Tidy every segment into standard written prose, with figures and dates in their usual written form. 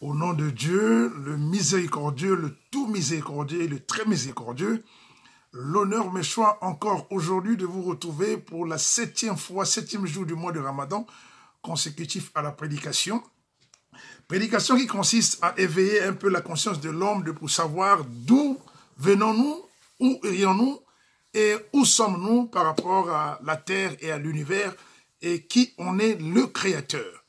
Au nom de Dieu, le miséricordieux, le tout miséricordieux et le très miséricordieux, l'honneur me soit encore aujourd'hui de vous retrouver pour la septième jour du mois de Ramadan, consécutif à la prédication. Prédication qui consiste à éveiller un peu la conscience de l'homme pour savoir d'où venons-nous, où irions-nous et où sommes-nous par rapport à la terre et à l'univers et qui en est le créateur.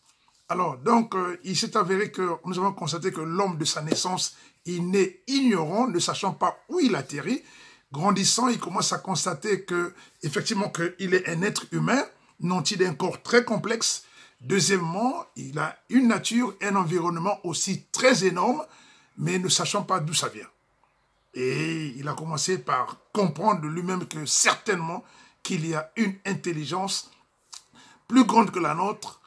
Alors, donc, il s'est avéré que nous avons constaté que l'homme de sa naissance, il naît ignorant, ne sachant pas où il atterrit. Grandissant, il commence à constater que, effectivement, qu'il est un être humain, non-il d'un corps très complexe. Deuxièmement, il a une nature, un environnement aussi très énorme, mais ne sachant pas d'où ça vient. Et il a commencé par comprendre de lui-même que certainement qu'il y a une intelligence plus grande que la nôtre,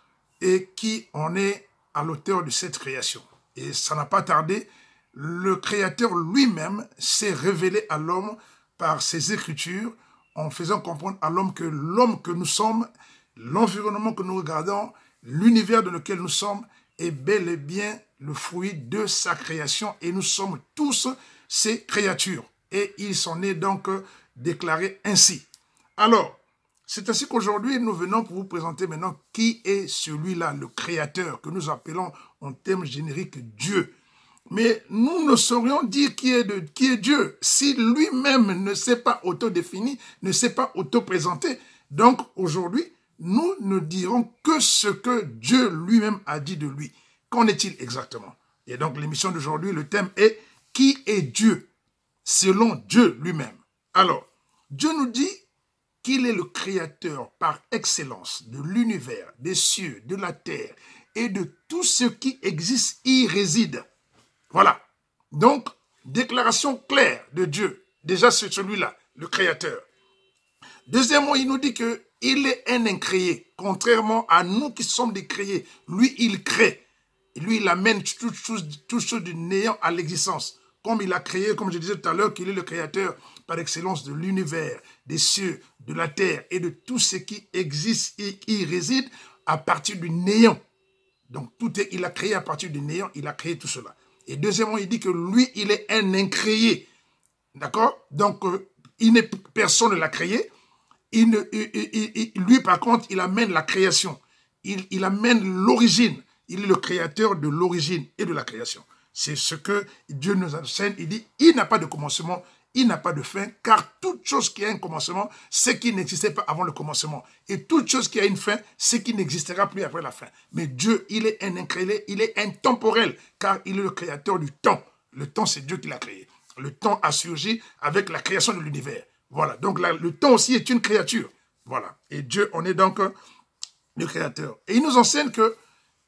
et qui en est à l'auteur de cette création. Et ça n'a pas tardé, le Créateur lui-même s'est révélé à l'homme par ses Écritures, en faisant comprendre à l'homme que nous sommes, l'environnement que nous regardons, l'univers dans lequel nous sommes, est bel et bien le fruit de sa création, et nous sommes tous ses créatures. Et il s'en est donc déclaré ainsi. Alors, c'est ainsi qu'aujourd'hui, nous venons pour vous présenter maintenant qui est celui-là, le Créateur, que nous appelons en termes génériques Dieu. Mais nous ne saurions dire qui est Dieu si lui-même ne s'est pas autodéfini, ne s'est pas auto-présenté. Donc aujourd'hui, nous ne dirons que ce que Dieu lui-même a dit de lui. Qu'en est-il exactement? Et donc l'émission d'aujourd'hui, le thème est « Qui est Dieu ?» selon Dieu lui-même. Alors, Dieu nous dit qu'il est le créateur par excellence de l'univers, des cieux, de la terre et de tout ce qui existe y réside. Voilà. Donc, déclaration claire de Dieu. Déjà, c'est celui-là, le créateur. Deuxièmement, il nous dit qu'il est un incréé, contrairement à nous qui sommes des créés. Lui, il crée. Et lui, il amène toutes choses du néant à l'existence. Comme il a créé, comme je disais tout à l'heure, qu'il est le créateur par excellence de l'univers, des cieux, de la terre et de tout ce qui existe et y réside à partir du néant. Donc, il a créé à partir du néant, il a créé tout cela. Et deuxièmement, il dit que lui, il est un incréé. D'accord? Donc, personne ne l'a créé. Lui, par contre, il amène la création. Il amène l'origine. Il est le créateur de l'origine et de la création. C'est ce que Dieu nous enseigne. Il dit, il n'a pas de commencement, il n'a pas de fin, car toute chose qui a un commencement, c'est qui n'existait pas avant le commencement. Et toute chose qui a une fin, c'est qui n'existera plus après la fin. Mais Dieu, il est un incréé, il est intemporel, car il est le créateur du temps. Le temps, c'est Dieu qui l'a créé. Le temps a surgi avec la création de l'univers. Voilà, donc le temps aussi est une créature. Voilà, et Dieu, on est donc le créateur. Et il nous enseigne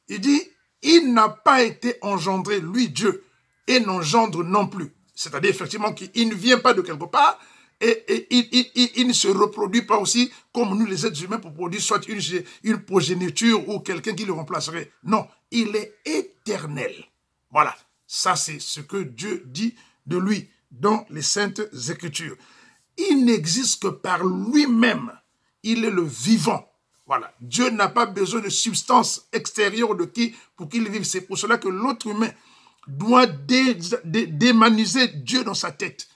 il dit, il n'a pas été engendré, lui, Dieu, et n'engendre non plus. C'est-à-dire, effectivement, qu'il ne vient pas de quelque part, et il ne se reproduit pas aussi comme nous, les êtres humains, pour produire soit une progéniture ou quelqu'un qui le remplacerait. Non, il est éternel. Voilà, ça c'est ce que Dieu dit de lui dans les Saintes Écritures. Il n'existe que par lui-même. Il est le vivant. Voilà. Dieu n'a pas besoin de substance extérieure pour qu'il vive. C'est pour cela que l'autre humain doit démaniser Dieu dans sa tête.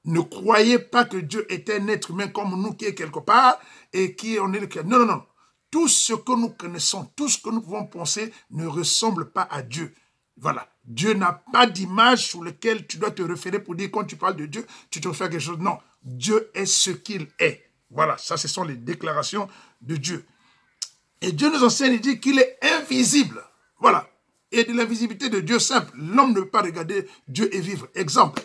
Ne croyez pas que Dieu est un être humain comme nous qui est quelque part et qui en est le cœur. Non, non, non. Tout ce que nous connaissons, tout ce que nous pouvons penser ne ressemble pas à Dieu. Voilà. Dieu n'a pas d'image sur laquelle tu dois te référer pour dire quand tu parles de Dieu, tu te refais quelque chose. Non. Dieu est ce qu'il est. Voilà. Ça, ce sont les déclarations de Dieu. Et Dieu nous enseigne, il dit qu'il est invisible. Voilà. Et de l'invisibilité de Dieu simple, l'homme ne peut pas regarder Dieu et vivre. Exemple,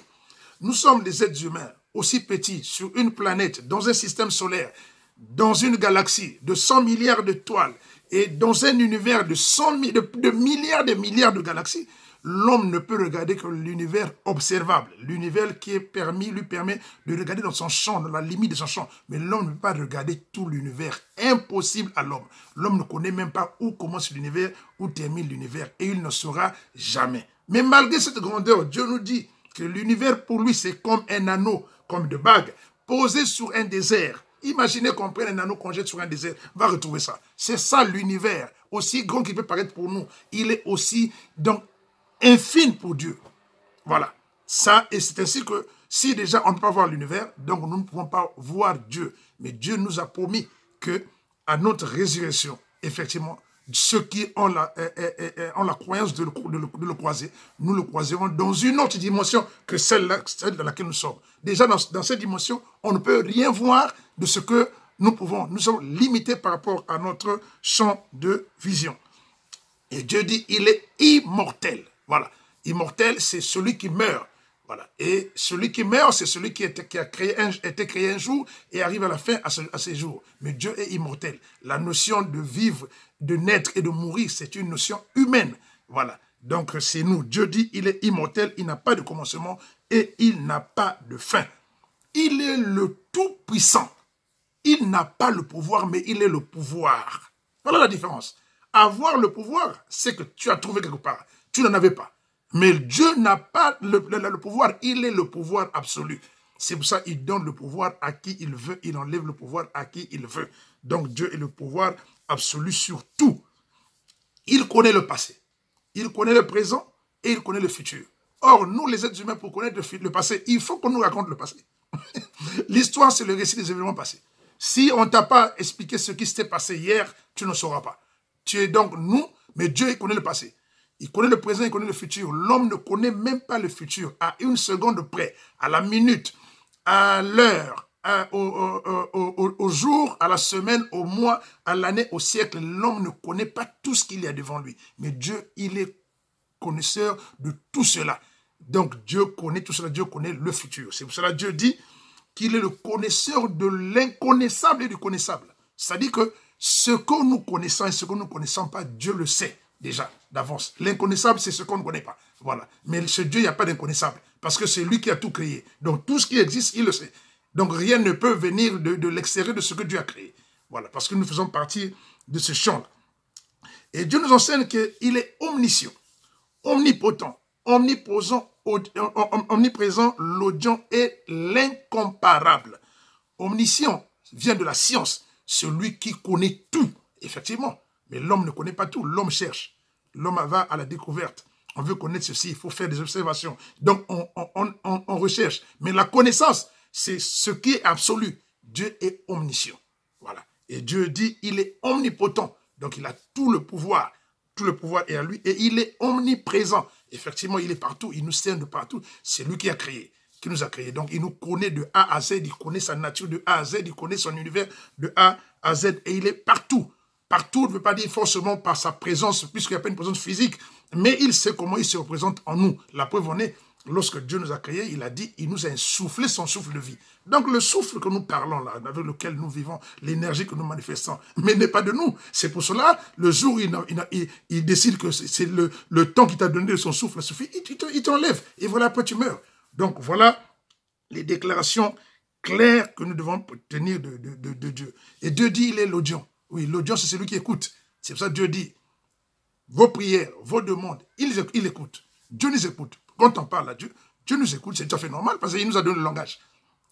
nous sommes des êtres humains aussi petits sur une planète, dans un système solaire, dans une galaxie de 100 milliards d'étoiles et dans un univers de milliards de galaxies. L'homme ne peut regarder que l'univers observable, l'univers qui lui permet de regarder dans son champ, dans la limite de son champ. Mais l'homme ne peut pas regarder tout l'univers. Impossible à l'homme. L'homme ne connaît même pas où commence l'univers, où termine l'univers. Et il ne saura jamais. Mais malgré cette grandeur, Dieu nous dit que l'univers pour lui c'est comme un anneau, comme de bagues, posé sur un désert. Imaginez qu'on prenne un anneau qu'on jette sur un désert, on va retrouver ça. C'est ça l'univers, aussi grand qu'il peut paraître pour nous. Il est aussi donc infime pour Dieu. Voilà. Ça, et c'est ainsi que si déjà on ne peut pas voir l'univers, donc nous ne pouvons pas voir Dieu. Mais Dieu nous a promis que à notre résurrection, effectivement, ceux qui ont ont la croyance de le croiser, nous le croiserons dans une autre dimension que celle dans laquelle nous sommes. Déjà, dans cette dimension, on ne peut rien voir de ce que nous pouvons. Nous sommes limités par rapport à notre champ de vision. Et Dieu dit, il est immortel. Voilà. Immortel, c'est celui qui meurt. Voilà. Et celui qui meurt, c'est celui qui a été créé un jour et arrive à la fin à ses jours. Mais Dieu est immortel. La notion de vivre, de naître et de mourir, c'est une notion humaine. Voilà. Donc c'est nous. Dieu dit, il est immortel, il n'a pas de commencement et il n'a pas de fin. Il est le tout-puissant. Il n'a pas le pouvoir, mais il est le pouvoir. Voilà la différence. Avoir le pouvoir, c'est que tu as trouvé quelque part. Tu n'en avais pas. Mais Dieu n'a pas le pouvoir, il est le pouvoir absolu. C'est pour ça qu'il donne le pouvoir à qui il veut, il enlève le pouvoir à qui il veut. Donc Dieu est le pouvoir absolu sur tout. Il connaît le passé, il connaît le présent et il connaît le futur. Or, nous les êtres humains, pour connaître le passé, il faut qu'on nous raconte le passé. L'histoire, c'est le récit des événements passés. Si on ne t'a pas expliqué ce qui s'était passé hier, tu ne sauras pas. Tu es donc nous, mais Dieu il connaît le passé. Il connaît le présent, il connaît le futur. L'homme ne connaît même pas le futur. À une seconde près, à la minute, à l'heure, au jour, à la semaine, au mois, à l'année, au siècle, l'homme ne connaît pas tout ce qu'il y a devant lui. Mais Dieu, il est connaisseur de tout cela. Donc Dieu connaît tout cela, Dieu connaît le futur. C'est pour cela que Dieu dit qu'il est le connaisseur de l'inconnaissable et du connaissable. C'est-à-dire que ce que nous connaissons et ce que nous ne connaissons pas, Dieu le sait déjà d'avance. L'inconnaissable, c'est ce qu'on ne connaît pas. Voilà. Mais chez Dieu, il n'y a pas d'inconnaissable. Parce que c'est lui qui a tout créé. Donc tout ce qui existe, il le sait. Donc rien ne peut venir de l'extérieur de ce que Dieu a créé. Voilà. Parce que nous faisons partie de ce champ-là. Et Dieu nous enseigne qu'il est omniscient, omnipotent, omniprésent, l'audient et l'incomparable. Omniscient vient de la science, celui qui connaît tout, effectivement. Mais l'homme ne connaît pas tout, l'homme cherche. L'homme va à la découverte. On veut connaître ceci, il faut faire des observations. Donc, on recherche. Mais la connaissance, c'est ce qui est absolu. Dieu est omniscient. Voilà. Et Dieu dit, il est omnipotent. Donc, il a tout le pouvoir. Tout le pouvoir est à lui. Et il est omniprésent. Effectivement, il est partout. Il nous sert de partout. C'est lui qui a créé, qui nous a créés. Donc, il nous connaît de A à Z. Il connaît sa nature de A à Z. Il connaît son univers de A à Z. Et il est partout. Partout ne veut pas dire forcément par sa présence, puisqu'il n'y a pas une présence physique, mais il sait comment il se représente en nous. La preuve en est, lorsque Dieu nous a créés, il a dit, il nous a insoufflé son souffle de vie. Donc le souffle que nous parlons là, avec lequel nous vivons, l'énergie que nous manifestons, mais n'est pas de nous. C'est pour cela, le jour où il décide que c'est le temps qu'il t'a donné de son souffle suffit, il t'enlève. Et voilà, après tu meurs. Donc voilà les déclarations claires que nous devons tenir de Dieu. Et Dieu dit, il est l'audient. Oui, l'audience, c'est celui qui écoute. C'est pour ça que Dieu dit, vos prières, vos demandes, il écoute. Dieu nous écoute. Quand on parle à Dieu, Dieu nous écoute. C'est tout à fait normal parce qu'il nous a donné le langage.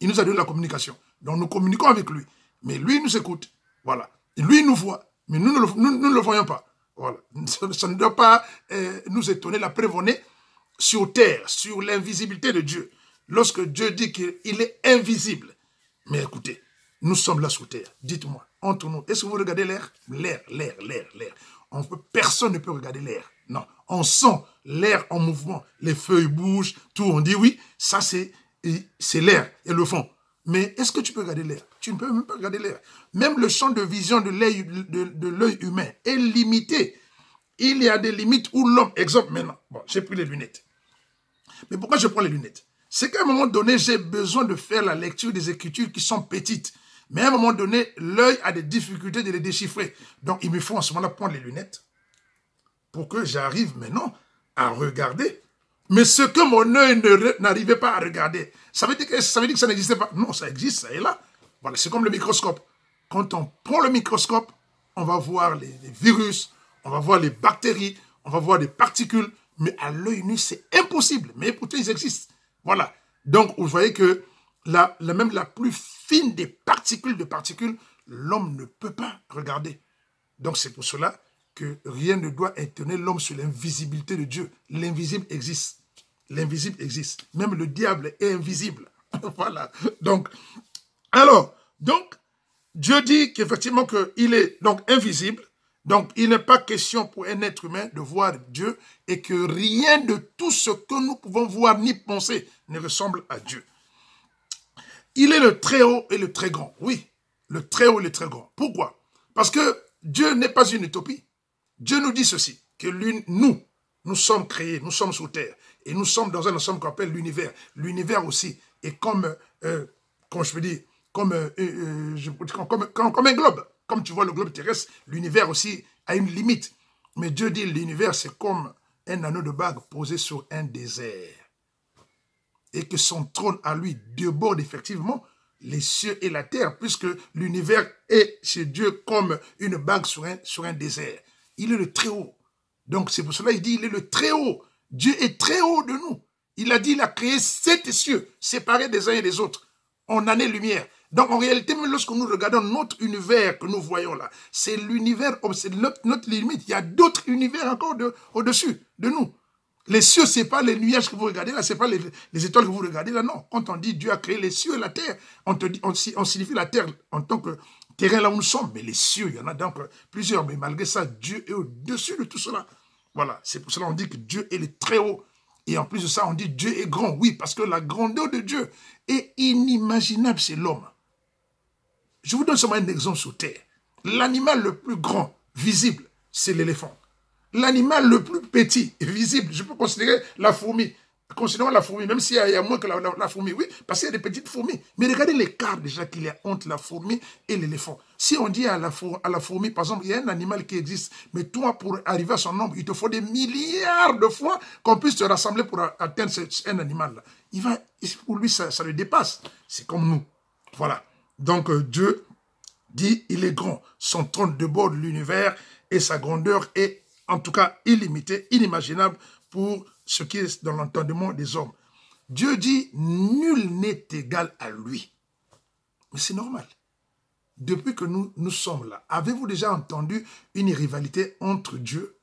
Il nous a donné la communication. Donc nous communiquons avec lui. Mais lui, il nous écoute. Voilà. Et lui, il nous voit. Mais nous ne le voyons pas. Voilà. Ça ne doit pas nous étonner. La preuve en est sur terre, sur l'invisibilité de Dieu. Lorsque Dieu dit qu'il est invisible. Mais écoutez, nous sommes là sur terre. Dites-moi. Entre nous. Est-ce que vous regardez l'air? L'air. Personne ne peut regarder l'air. Non. On sent l'air en mouvement. Les feuilles bougent, tout. On dit oui, ça c'est l'air et le fond. Mais est-ce que tu peux regarder l'air? Tu ne peux même pas regarder l'air. Même le champ de vision de l'œil humain est limité. Il y a des limites où l'homme... Exemple maintenant. Bon, j'ai pris les lunettes. Mais pourquoi je prends les lunettes? C'est qu'à un moment donné, j'ai besoin de faire la lecture des écritures qui sont petites. Mais à un moment donné, l'œil a des difficultés de les déchiffrer. Donc, il me faut en ce moment-là prendre les lunettes pour que j'arrive maintenant à regarder. Mais ce que mon œil n'arrivait pas à regarder, ça veut dire que ça n'existait pas. Non, ça existe, ça est là. Voilà, c'est comme le microscope. Quand on prend le microscope, on va voir les virus, on va voir les bactéries, on va voir des particules. Mais à l'œil nu, c'est impossible. Mais pourtant, ils existent. Voilà. Donc, vous voyez que même la plus fine des particules, l'homme ne peut pas regarder. Donc c'est pour cela que rien ne doit étonner l'homme sur l'invisibilité de Dieu. L'invisible existe. L'invisible existe. Même le diable est invisible. Voilà. Donc, Dieu dit qu'effectivement qu'il est donc invisible. Donc, il n'est pas question pour un être humain de voir Dieu et que rien de tout ce que nous pouvons voir ni penser ne ressemble à Dieu. Il est le très haut et le très grand. Oui, le très haut et le très grand. Pourquoi? Parce que Dieu n'est pas une utopie. Dieu nous dit ceci, que nous sommes créés, nous sommes sous terre et nous sommes dans un ensemble qu'on appelle l'univers. L'univers aussi est comme je peux dire, comme un globe. Comme tu vois le globe terrestre, l'univers aussi a une limite. Mais Dieu dit l'univers, c'est comme un anneau de bague posé sur un désert. Et que son trône à lui déborde effectivement les cieux et la terre, puisque l'univers est chez Dieu comme une bague sur un désert. Il est le très haut. Donc c'est pour cela qu'il dit il est le très haut. Dieu est très haut de nous. Il a dit il a créé 7 cieux, séparés des uns et des autres, en années-lumière. Donc, en réalité, même lorsque nous regardons notre univers que nous voyons là, c'est l'univers, c'est notre limite. Il y a d'autres univers encore au-dessus de nous. Les cieux, ce n'est pas les nuages que vous regardez là, ce n'est pas les étoiles que vous regardez là, non. Quand on dit Dieu a créé les cieux et la terre, on signifie la terre en tant que terrain là où nous sommes. Mais les cieux, il y en a donc plusieurs. Mais malgré ça, Dieu est au-dessus de tout cela. Voilà, c'est pour cela qu'on dit que Dieu est le très haut. Et en plus de ça, on dit Dieu est grand. Oui, parce que la grandeur de Dieu est inimaginable chez l'homme. Je vous donne seulement un exemple sur terre. L'animal le plus grand, visible, c'est l'éléphant. L'animal le plus petit, visible, je peux considérer la fourmi. Considérons la fourmi, même s'il y a moins que la fourmi, oui, parce qu'il y a des petites fourmis. Mais regardez l'écart déjà qu'il y a entre la fourmi et l'éléphant. Si on dit à la fourmi, par exemple, il y a un animal qui existe, mais toi, pour arriver à son nombre, il te faut des milliards de fois qu'on puisse te rassembler pour atteindre un animal-là. Pour lui, ça le dépasse. C'est comme nous. Voilà. Donc Dieu dit, il est grand, son trône déborde l'univers et sa grandeur est en tout cas illimitée, inimaginable pour ce qui est dans l'entendement des hommes. Dieu dit, nul n'est égal à lui. Mais c'est normal. Depuis que nous sommes là, avez-vous déjà entendu une rivalité entre Dieu?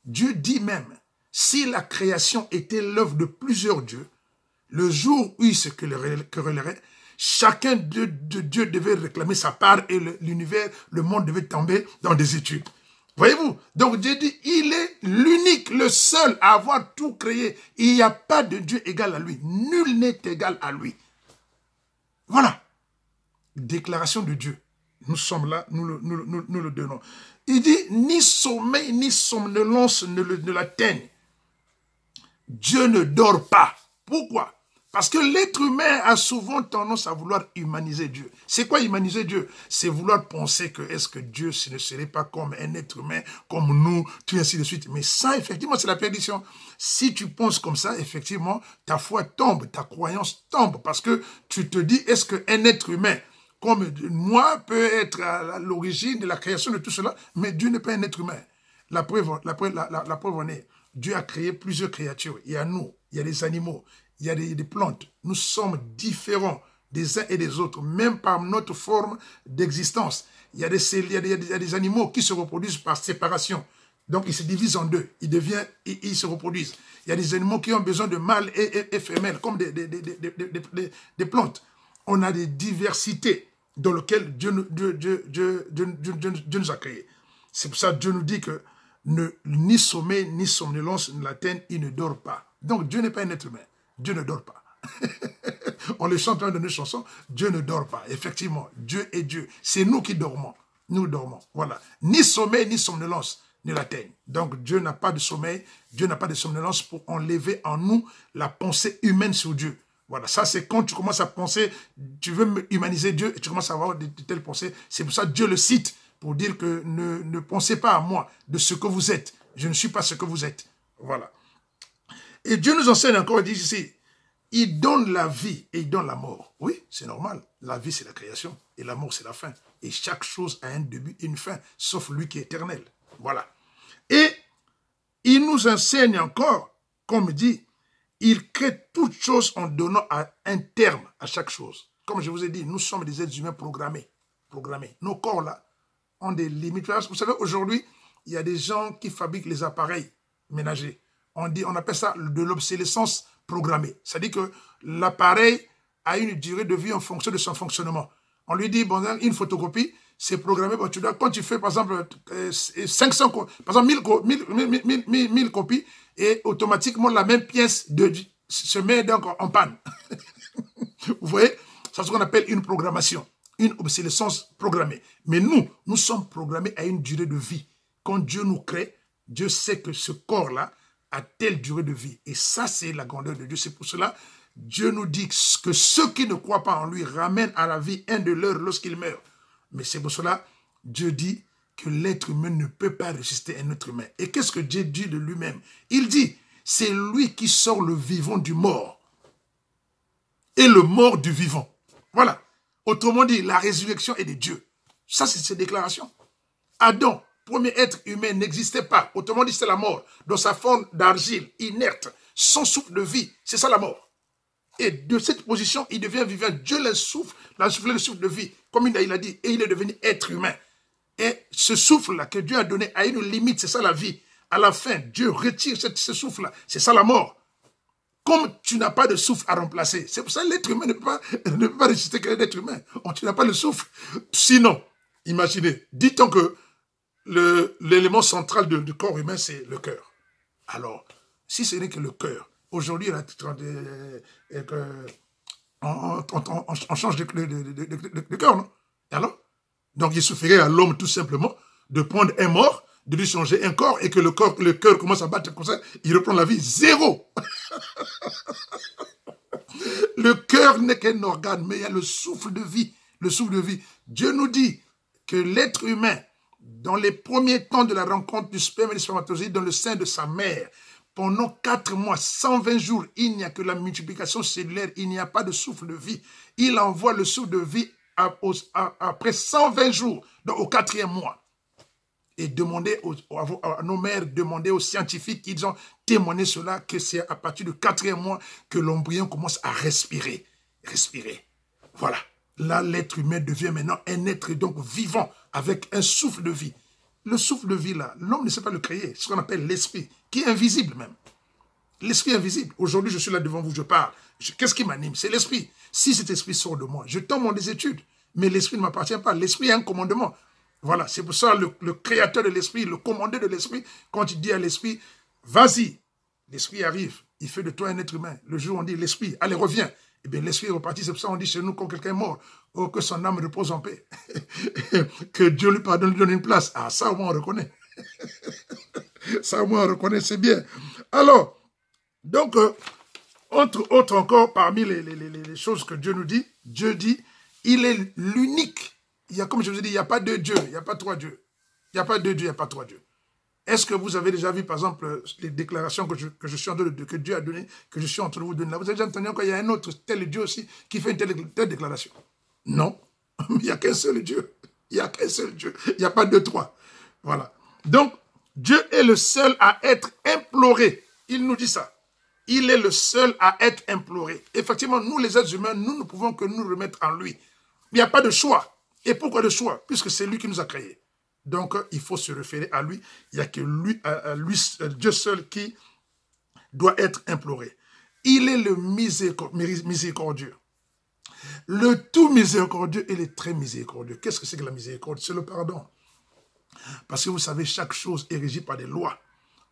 Dieu dit même, si la création était l'œuvre de plusieurs dieux, le jour où il se querellerait, chacun de Dieu devait réclamer sa part et l'univers, le monde devait tomber dans des études. Voyez-vous? Donc Dieu dit, il est l'unique, le seul à avoir tout créé. Il n'y a pas de Dieu égal à lui. Nul n'est égal à lui. Voilà. Déclaration de Dieu. Nous sommes là, nous le donnons. Il dit, ni sommeil, ni somnolence ne l'atteignent. Dieu ne dort pas. Pourquoi? Parce que l'être humain a souvent tendance à vouloir humaniser Dieu. C'est quoi humaniser Dieu? C'est vouloir penser que est-ce que Dieu ne serait pas comme un être humain, comme nous, tout ainsi de suite. Mais ça, effectivement, c'est la perdition. Si tu penses comme ça, effectivement, ta foi tombe, ta croyance tombe. Parce que tu te dis, est-ce qu'un être humain comme moi peut être à l'origine de la création de tout cela? Mais Dieu n'est pas un être humain. La preuve en est, Dieu a créé plusieurs créatures. Il y a nous, il y a des animaux, il y a des plantes. Nous sommes différents des uns et des autres, même par notre forme d'existence. Il y a des animaux qui se reproduisent par séparation. Donc, ils se divisent en deux. Ils se reproduisent. Il y a des animaux qui ont besoin de mâles et femelles, comme des plantes. On a des diversités dans lesquelles Dieu nous a créés. C'est pour ça que Dieu nous dit que ni sommeil, ni somnolence ne l'atteignent, il ne dort pas. Donc, Dieu n'est pas un être humain. Dieu ne dort pas. On le chante dans nos chansons. Dieu ne dort pas. Effectivement, Dieu est Dieu. C'est nous qui dormons. Nous dormons. Voilà. Ni sommeil, ni somnolence ne l'atteignent. Donc, Dieu n'a pas de sommeil. Dieu n'a pas de somnolence pour enlever en nous la pensée humaine sur Dieu. Voilà. Ça, c'est quand tu commences à penser, tu veux humaniser Dieu et tu commences à avoir de telles pensées. C'est pour ça que Dieu le cite pour dire que ne pensez pas à moi de ce que vous êtes. Je ne suis pas ce que vous êtes. Voilà. Et Dieu nous enseigne encore, il dit ici, il donne la vie et il donne la mort. Oui, c'est normal. La vie, c'est la création et la mort, c'est la fin. Et chaque chose a un début et une fin, sauf lui qui est éternel. Voilà. Et il nous enseigne encore, comme dit, il crée toutes choses en donnant un terme à chaque chose. Comme je vous ai dit, nous sommes des êtres humains programmés. Nos corps, là, ont des limites. Vous savez, aujourd'hui, il y a des gens qui fabriquent les appareils ménagers. On appelle ça de l'obsolescence programmée. C'est-à-dire que l'appareil a une durée de vie en fonction de son fonctionnement. On lui dit, bon, une photocopie, c'est programmé. Bon, quand tu fais, par exemple, 500, par exemple, 1000 copies, et automatiquement, la même pièce se met donc en panne. Vous voyez? C'est ce qu'on appelle une programmation, une obsolescence programmée. Mais nous sommes programmés à une durée de vie. Quand Dieu nous crée, Dieu sait que ce corps-là a telle durée de vie. Et ça, c'est la grandeur de Dieu. C'est pour cela Dieu nous dit que ceux qui ne croient pas en lui ramènent à la vie un de leurs lorsqu'il meurt. Mais c'est pour cela Dieu dit que l'être humain ne peut pas résister à un être humain. Et qu'est-ce que Dieu dit de lui-même? Il dit, c'est lui qui sort le vivant du mort et le mort du vivant. Voilà. Autrement dit, la résurrection est de Dieu. Ça, c'est ses déclarations. Adam, premier être humain, n'existait pas. Autrement dit, c'est la mort. Dans sa forme d'argile, inerte, sans souffle de vie. C'est ça la mort. Et de cette position, il devient vivant. Dieu l'a soufflé le souffle de vie, comme il a dit, et il est devenu être humain. Et ce souffle-là que Dieu a donné a une limite, c'est ça la vie. À la fin, Dieu retire ce souffle-là, c'est ça la mort. Comme tu n'as pas de souffle à remplacer, c'est pour ça que l'être humain ne peut pas résister qu'à l'être humain. Tu n'as pas le souffle. Sinon, imaginez, dit-on que l'élément central du corps humain, c'est le cœur. Alors, si ce n'est que le cœur, aujourd'hui, on change de cœur, non? Alors, donc, il suffirait à l'homme tout simplement de prendre un mort, de lui changer un corps et que le cœur commence à battre comme ça, il reprend la vie. Zéro. Le cœur n'est qu'un organe, mais il y a le souffle de vie. Le souffle de vie. Dieu nous dit que l'être humain, dans les premiers temps de la rencontre du sperme et du spermatozoïde dans le sein de sa mère, pendant 4 mois, 120 jours, il n'y a que la multiplication cellulaire, il n'y a pas de souffle de vie. Il envoie le souffle de vie après 120 jours, donc au 4e mois. Et demandez à nos mères, demandez aux scientifiques, ils ont témoigné cela, que c'est à partir du 4e mois que l'embryon commence à respirer. Respirer. Voilà. Là, l'être humain devient maintenant un être donc vivant, avec un souffle de vie. Le souffle de vie, là, l'homme ne sait pas le créer. Ce qu'on appelle l'esprit, qui est invisible même. L'esprit invisible. Aujourd'hui, je suis là devant vous, je parle. Qu'est-ce qui m'anime? C'est l'esprit. Si cet esprit sort de moi, je tombe en des études. Mais l'esprit ne m'appartient pas. L'esprit a un commandement. Voilà, c'est pour ça le créateur de l'esprit, le commandeur de l'esprit, quand il dit à l'esprit, vas-y, l'esprit arrive, il fait de toi un être humain. Le jour où on dit l'esprit, allez, reviens. Eh bien, l'esprit est reparti, c'est pour ça qu'on dit chez nous quand quelqu'un est mort, oh, que son âme repose en paix. Que Dieu lui pardonne, lui donne une place. Ah, ça au moins on reconnaît. Ça au moins on reconnaît, c'est bien. Alors, donc, entre autres encore, parmi les choses que Dieu nous dit, Dieu dit, il est l'unique. Il y a, comme je vous ai dit, il n'y a pas 2 dieux, il n'y a pas 3 dieux. Il n'y a pas 2 dieux, il n'y a pas 3 dieux. Est-ce que vous avez déjà vu, par exemple, les déclarations que Dieu a données, que je suis en train de vous donner là? Vous avez déjà entendu qu'il y a un autre tel Dieu aussi qui fait une telle déclaration? Non. Il n'y a qu'un seul Dieu. Il n'y a qu'un seul Dieu. Il n'y a pas 2, 3. Voilà. Donc, Dieu est le seul à être imploré. Il nous dit ça. Il est le seul à être imploré. Effectivement, nous, les êtres humains, nous ne pouvons que nous remettre en lui. Il n'y a pas de choix. Et pourquoi de choix? Puisque c'est lui qui nous a créés. Donc, il faut se référer à lui. Il n'y a que lui, Dieu seul qui doit être imploré. Il est le miséricordieux. Le tout miséricordieux et le très miséricordieux. Qu'est-ce que c'est que la miséricorde? C'est le pardon. Parce que vous savez, chaque chose est régie par des lois.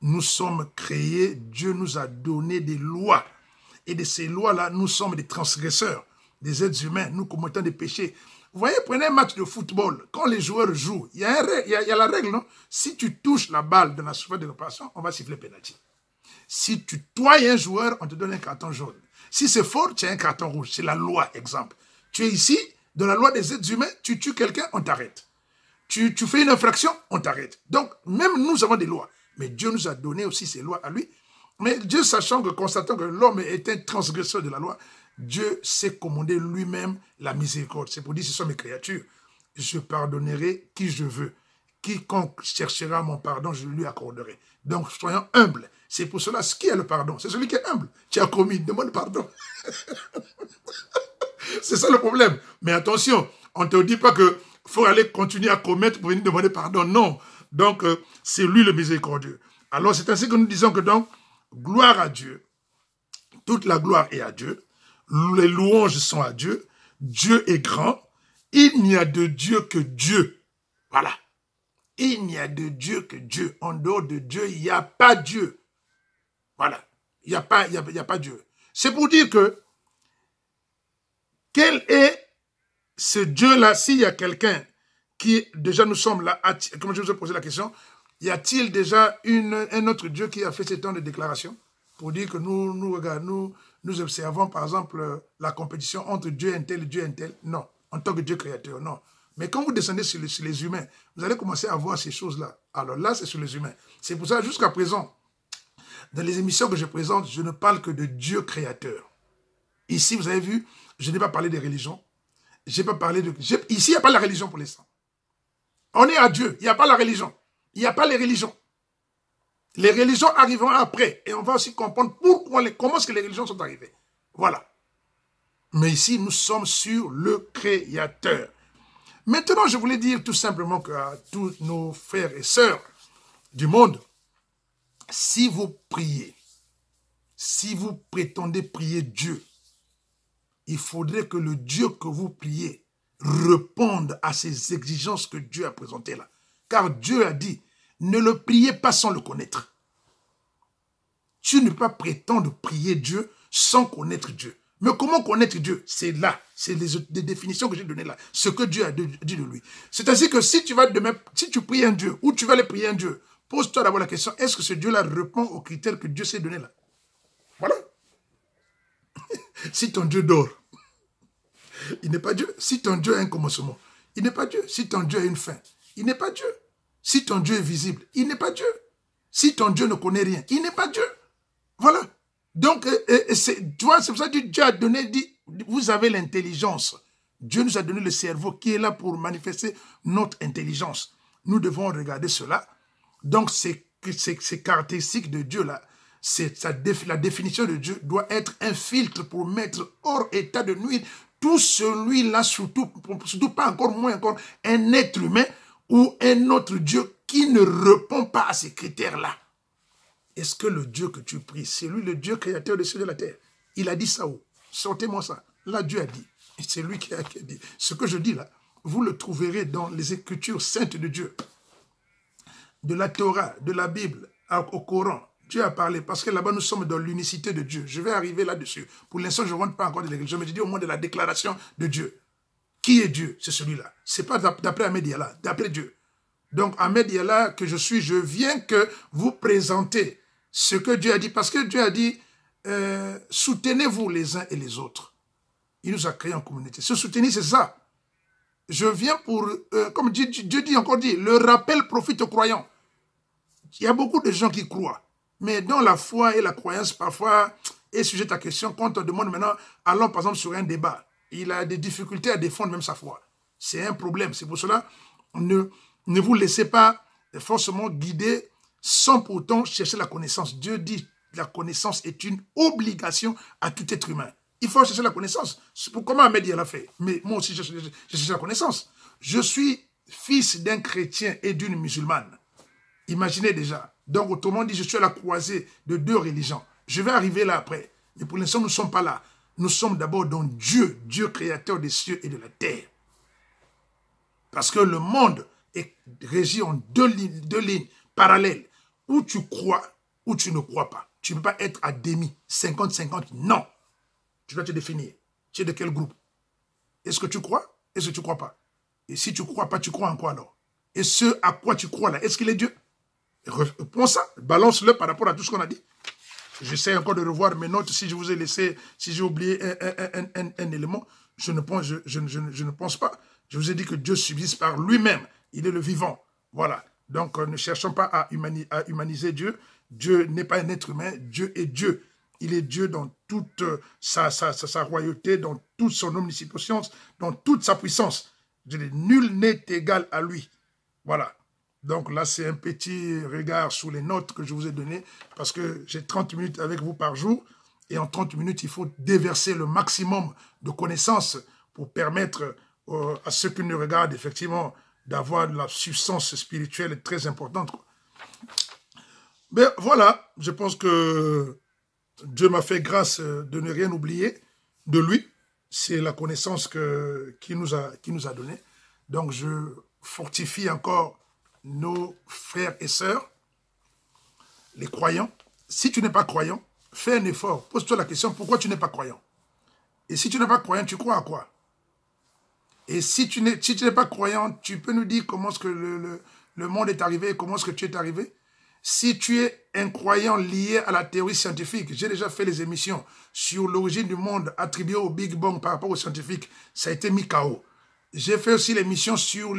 Nous sommes créés, Dieu nous a donné des lois. Et de ces lois-là, nous sommes des transgresseurs, des êtres humains, nous commettons des péchés. Vous voyez, prenez un match de football. Quand les joueurs jouent, il y a la règle, non? Si tu touches la balle dans la surface de réparation, on va siffler pénalty. Si tu toies un joueur, on te donne un carton jaune. Si c'est fort, tu as un carton rouge. C'est la loi, exemple. Tu es ici, dans la loi des êtres humains, tu tues quelqu'un, on t'arrête. Tu fais une infraction, on t'arrête. Donc, même nous avons des lois. Mais Dieu nous a donné aussi ces lois à lui. Mais Dieu, sachant que, constatant que l'homme est un transgresseur de la loi, Dieu s'est commandé lui-même la miséricorde. C'est pour dire, ce sont mes créatures. Je pardonnerai qui je veux. Quiconque cherchera mon pardon, je lui accorderai. Donc, soyons humbles. C'est pour cela, ce qui est le pardon, c'est celui qui est humble. Tu as commis, demande pardon. C'est ça le problème. Mais attention, on ne te dit pas que faut aller continuer à commettre pour venir demander pardon. Non. Donc, c'est lui le miséricordieux. Alors, c'est ainsi que nous disons que donc, gloire à Dieu. Toute la gloire est à Dieu. Les louanges sont à Dieu. Dieu est grand. Il n'y a de Dieu que Dieu. Voilà. Il n'y a de Dieu que Dieu. En dehors de Dieu, il n'y a pas Dieu. Voilà. Il n'y a pas Dieu. C'est pour dire que quel est ce Dieu-là, s'il y a quelqu'un qui, déjà nous sommes là, comme je vous ai posé la question, y a-t-il déjà un autre Dieu qui a fait ce temps de déclaration pour dire que nous observons par exemple la compétition entre Dieu un tel et Dieu un tel? Non, en tant que Dieu créateur, non. Mais quand vous descendez sur les humains, vous allez commencer à voir ces choses-là. Alors là, c'est sur les humains. C'est pour ça, jusqu'à présent, dans les émissions que je présente, je ne parle que de Dieu créateur. Ici, vous avez vu, je n'ai pas parlé des religions. J'ai pas parlé de... Ici, il n'y a pas la religion pour l'instant. On est à Dieu, il n'y a pas la religion. Il n'y a pas les religions. Les religions arriveront après. Et on va aussi comprendre comment est-ce que les religions sont arrivées. Voilà. Mais ici, nous sommes sur le Créateur. Maintenant, je voulais dire tout simplement à tous nos frères et sœurs du monde, si vous priez, si vous prétendez prier Dieu, il faudrait que le Dieu que vous priez réponde à ces exigences que Dieu a présentées là. Car Dieu a dit, ne le priez pas sans le connaître. Tu ne peux pas prétendre prier Dieu sans connaître Dieu. Mais comment connaître Dieu? C'est là, c'est les définitions que j'ai données là, ce que Dieu a dit de lui. C'est ainsi que si tu pries un Dieu, ou tu vas aller prier un Dieu, pose-toi d'abord la question, est-ce que ce Dieu-là répond aux critères que Dieu s'est donné là? Voilà. Si ton Dieu dort, il n'est pas Dieu. Si ton Dieu a un commencement, il n'est pas Dieu. Si ton Dieu a une fin, il n'est pas Dieu. Si ton Dieu est visible, il n'est pas Dieu. Si ton Dieu ne connaît rien, il n'est pas Dieu. Voilà. Donc, tu vois, c'est pour ça que Dieu a donné, dit, vous avez l'intelligence. Dieu nous a donné le cerveau qui est là pour manifester notre intelligence. Nous devons regarder cela. Donc, ces caractéristiques de Dieu là, la définition de Dieu doit être un filtre pour mettre hors état de nuire tout celui-là, surtout pas encore moins encore, un être humain ou un autre Dieu qui ne répond pas à ces critères-là. Est-ce que le Dieu que tu pries, c'est lui le Dieu créateur des cieux et de la terre? Il a dit ça où? Sortez-moi ça. Là, Dieu a dit. Et c'est lui qui a dit. Ce que je dis là, vous le trouverez dans les Écritures saintes de Dieu. De la Torah, de la Bible, au Coran. Dieu a parlé, parce que là-bas, nous sommes dans l'unicité de Dieu. Je vais arriver là-dessus. Pour l'instant, je ne rentre pas encore dans les religions, mais je dis au moins de la déclaration de Dieu. Qui est Dieu? C'est celui-là. Ce n'est pas d'après Ahmed Yallah, d'après Dieu. Donc, Ahmed Yallah, que je suis, je viens que vous présenter ce que Dieu a dit. Parce que Dieu a dit, soutenez-vous les uns et les autres. Il nous a créés en communauté. Se soutenir, c'est ça. Je viens pour, comme Dieu dit encore dit, le rappel profite aux croyants. Il y a beaucoup de gens qui croient. Mais dans la foi et la croyance, parfois, est sujette à question. Quand on demande maintenant, allons par exemple sur un débat, il a des difficultés à défendre même sa foi. C'est un problème. C'est pour cela, ne vous laissez pas forcément guider sans pourtant chercher la connaissance. Dieu dit, la connaissance est une obligation à tout être humain. Il faut chercher la connaissance. Comment Ahmed l'a fait? Mais moi aussi, je cherche la connaissance. Je suis fils d'un chrétien et d'une musulmane. Imaginez déjà. Donc, autrement dit, je suis à la croisée de deux religions. Je vais arriver là après. Mais pour l'instant, nous ne sommes pas là. Nous sommes d'abord dans Dieu, Dieu créateur des cieux et de la terre. Parce que le monde est régi en deux lignes parallèles. Où tu crois, ou tu ne crois pas. Tu ne peux pas être à demi, 50-50. Non. Tu dois te définir. Tu es de quel groupe? Est-ce que tu crois? Est-ce que tu ne crois pas? Et si tu ne crois pas, tu crois en quoi alors? Et ce à quoi tu crois là, est-ce qu'il est Dieu? Prends ça, balance-le par rapport à tout ce qu'on a dit. J'essaie encore de revoir mes notes. Si je vous ai laissé, si j'ai oublié un élément, je ne pense pas. Je vous ai dit que Dieu subsiste par lui-même. Il est le vivant. Voilà. Donc, ne cherchons pas à humaniser Dieu. Dieu n'est pas un être humain. Dieu est Dieu. Il est Dieu dans toute sa royauté, dans toute son omniscience, dans toute sa puissance. Je dis, nul n'est égal à lui. Voilà. Donc là, c'est un petit regard sur les notes que je vous ai données parce que j'ai 30 minutes avec vous par jour et en 30 minutes, il faut déverser le maximum de connaissances pour permettre à ceux qui nous regardent effectivement d'avoir la substance spirituelle très importante. Quoi. Mais voilà, je pense que Dieu m'a fait grâce de ne rien oublier de lui. C'est la connaissance qu'il nous a donnée. Donc, je fortifie encore nos frères et sœurs, les croyants. Si tu n'es pas croyant, fais un effort. Pose-toi la question, pourquoi tu n'es pas croyant? Et si tu n'es pas croyant, tu crois à quoi? Et si tu n'es pas croyant, tu peux nous dire comment est-ce que le monde est arrivé, comment est-ce que tu es arrivé? Si tu es un croyant lié à la théorie scientifique, j'ai déjà fait les émissions sur l'origine du monde attribuée au Big Bang par rapport aux scientifiques, ça a été mis KO. J'ai fait aussi l'émission sur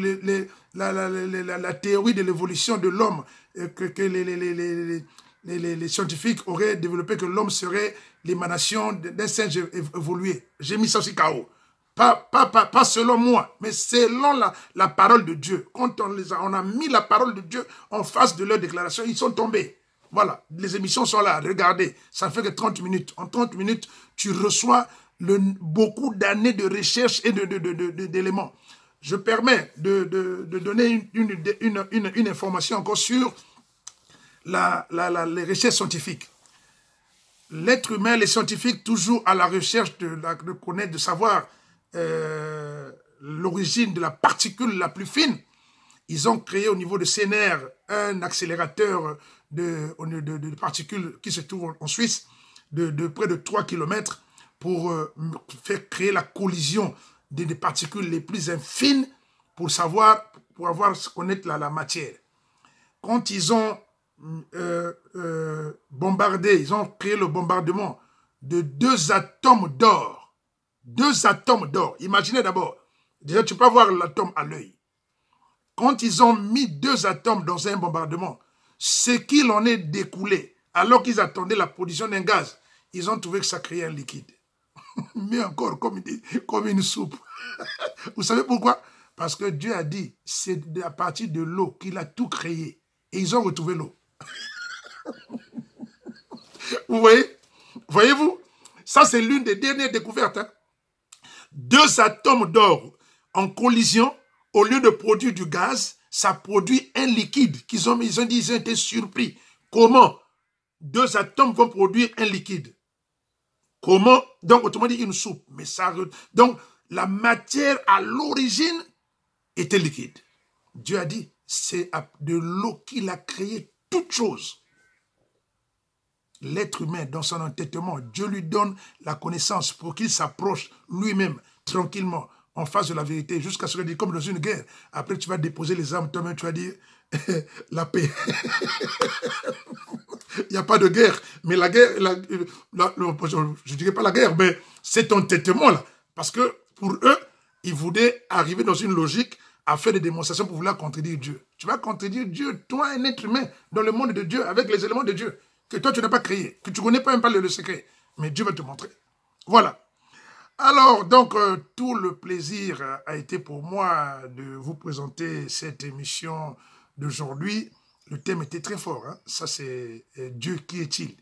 la théorie de l'évolution de l'homme, que les scientifiques auraient développé que l'homme serait l'émanation d'un singe évolué. J'ai mis ça aussi KO. Pas selon moi, mais selon la parole de Dieu. Quand on a mis la parole de Dieu en face de leur déclaration, ils sont tombés. Voilà, les émissions sont là, regardez, ça fait que 30 minutes. En 30 minutes, tu reçois beaucoup d'années de recherche et d'éléments. Je permets de donner une information encore sur les recherches scientifiques. L'être humain, les scientifiques, toujours à la recherche de connaître, de savoir l'origine de la particule la plus fine. Ils ont créé au niveau de CNR un accélérateur de particules qui se trouve en Suisse de près de 3 km pour faire créer la collision des particules les plus fines pour connaître la matière. Quand ils ont bombardé, ils ont créé le bombardement de 2 atomes d'or. 2 atomes d'or. Imaginez d'abord, déjà tu peux voir l'atome à l'œil. Quand ils ont mis 2 atomes dans un bombardement, ce qu'il en est découlé, alors qu'ils attendaient la production d'un gaz, ils ont trouvé que ça créait un liquide. Mais encore, comme une soupe. Vous savez pourquoi? Parce que Dieu a dit, c'est à partir de l'eau qu'il a tout créé. Et ils ont retrouvé l'eau. Vous voyez? Voyez-vous? Ça, c'est l'une des dernières découvertes. Hein? 2 atomes d'or en collision, au lieu de produire du gaz, ça produit un liquide. Ils ont été surpris. Comment 2 atomes vont produire un liquide? Comment? Donc, autrement dit, une soupe. Mais ça, donc, la matière à l'origine était liquide. Dieu a dit, c'est de l'eau qu'il a créé toute chose. L'être humain, dans son entêtement, Dieu lui donne la connaissance pour qu'il s'approche lui-même, tranquillement, en face de la vérité, jusqu'à ce qu'il dise, comme dans une guerre. Après, tu vas déposer les armes, toi-même, tu vas dire, la paix. Il n'y a pas de guerre. Mais la guerre, je ne dirais pas la guerre, mais cet entêtement-là. Parce que pour eux, ils voulaient arriver dans une logique à faire des démonstrations pour vouloir contredire Dieu. Tu vas contredire Dieu, toi, un être humain, dans le monde de Dieu, avec les éléments de Dieu, que toi, tu n'as pas créé, que tu ne connais pas même pas le secret. Mais Dieu va te montrer. Voilà. Alors, donc, tout le plaisir a été pour moi de vous présenter cette émission d'aujourd'hui. Le thème était très fort. Hein? Ça, c'est Dieu, qui est-il?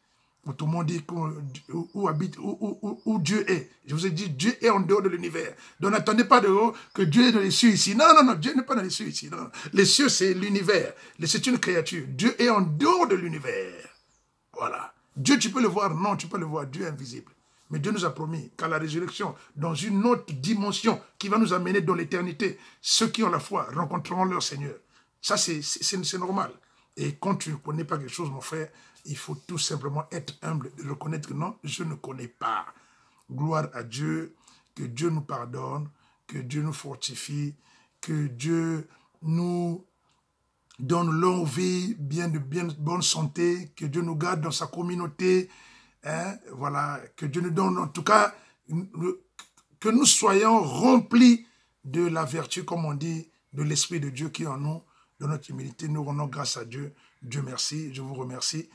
Tout le monde dit où Dieu est. Je vous ai dit, Dieu est en dehors de l'univers. Donc, n'attendez pas de haut que Dieu est dans les cieux ici. Non, non, non, Dieu n'est pas dans les cieux ici. Non. Les cieux, c'est l'univers. C'est une créature. Dieu est en dehors de l'univers. Voilà. Dieu, tu peux le voir? Non, tu peux le voir. Dieu est invisible. Mais Dieu nous a promis qu'à la résurrection, dans une autre dimension qui va nous amener dans l'éternité, ceux qui ont la foi rencontreront leur Seigneur. Ça, c'est normal. Et quand tu ne connais pas quelque chose, mon frère, il faut tout simplement être humble et reconnaître que non, je ne connais pas. Gloire à Dieu, que Dieu nous pardonne, que Dieu nous fortifie, que Dieu nous donne longue vie, bien bonne santé, que Dieu nous garde dans sa communauté. Hein, voilà, que Dieu nous donne, en tout cas, que nous soyons remplis de la vertu, comme on dit, de l'Esprit de Dieu qui est en nous, de notre humilité. Nous rendons grâce à Dieu. Dieu merci, je vous remercie.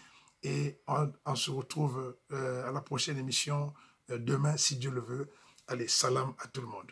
Et on se retrouve à la prochaine émission demain, si Dieu le veut. Allez, salam à tout le monde.